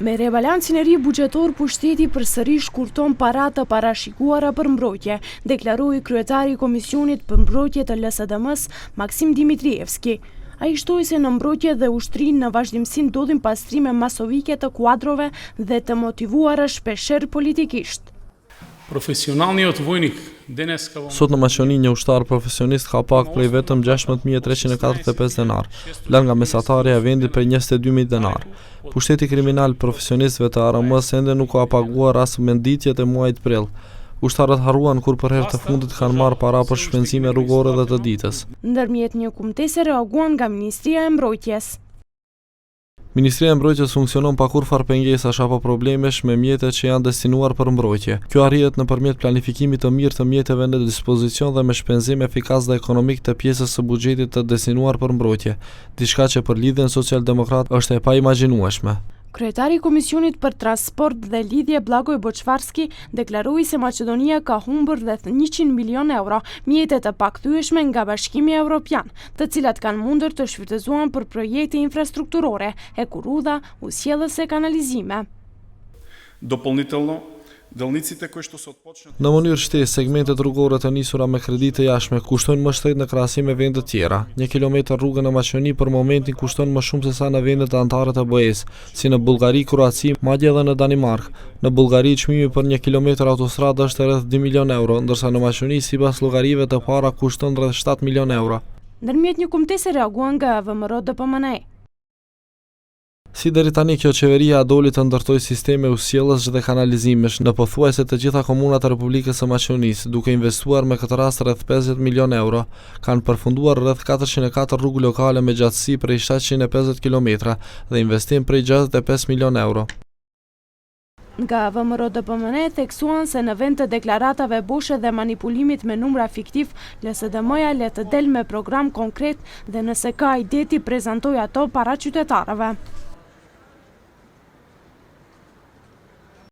Me rebalancin e ri buxhetor, pushteti përsëri shkurton parat të parashikuara për mbrojtje, deklaroi kryetari i Komisionit për Mbrojtje të LSDM-s, Maksim Dimitrievski. Ai shtoi se në mbrojtje dhe ushtri në vazhdimsi ndodhin pastrime masovike të kuadrove dhe të motivuara shpeshherë politikisht. Sot në Maqoni një ushtar profesionist ka pak prej vetëm 16.345 denar, lënë nga mesatarja e vendit prej 22.000 denar. Pushteti kriminal profesionistëve të ARM-s ende nuk ka paguar as menditjet e muajit prill. Ushtarët harruan kur për herë të fundit kanë marrë para për shpenzime rrugore dhe të ditës. Ndërmjet një kumtese reaguan nga Ministria e Mbrojtjes. Ministria e Mbrojtjes funksionon pa kurrfar pengesash apo problemesh me mjetet që janë destinuar për mbrojtje. Kjo arrihet nëpërmjet planifikimit të mirë të mjeteve në dispozicion dhe me shpenzim efikas dhe ekonomik të pjesës së buxhetit të destinuar për mbrojtje, diçka që për lidhjen social-demokrat është e paimagjinueshme. Kryetari i Komisionit për Transport dhe Lidhje Bllagoj Boçfarski deklaroi se Maqedonia ka humbur rreth 100 milion euro mjete të pakthyeshme nga Bashkimi Evropian, të cilat kanë mundur të shfrytëzohen për projekte infrastrukturore, e kurudha, usjellës e kanalizime. Në mënyrë shtesë, segmentet rrugore të nisura me kredite jashtme kushtojnë më shtrenjtë në krahasim me vende tjera. 1 kilometër rrugë në Maqoni për momentin kushton më shumë se sa në vendet anëtare të BE-s, si në Bullgari, Kroaci, madje edhe në Danimark. Në Bullgari çmimi për 1 kilometër autostradë është rreth 2 milion euro, ndërsa në Maqoni sipas llogarive të para kushton rreth 7 milion euro. Ndërmjet një kumtese reaguan nga VMRO-DPMNE. Si deri tani kjo qeveria doli të ndërtojë sisteme usjellës dhe kanalizimesh në pothuajse të gjitha komunat e Republikës së Maqedonisë, duke investuar me këtë rast rreth 50 milion euro. Kanë përfunduar rreth 404 rrugë lokale me gjatësi prej 750 km dhe investim prej 65 milion euro. Nga VMRO-DPMNE theksuan se në vend të deklaratave boshe dhe manipulimit me numra fiktiv, LSDM-ja le të del me program konkret dhe nëse ka ide t'i prezantoj ato para qytetarëve.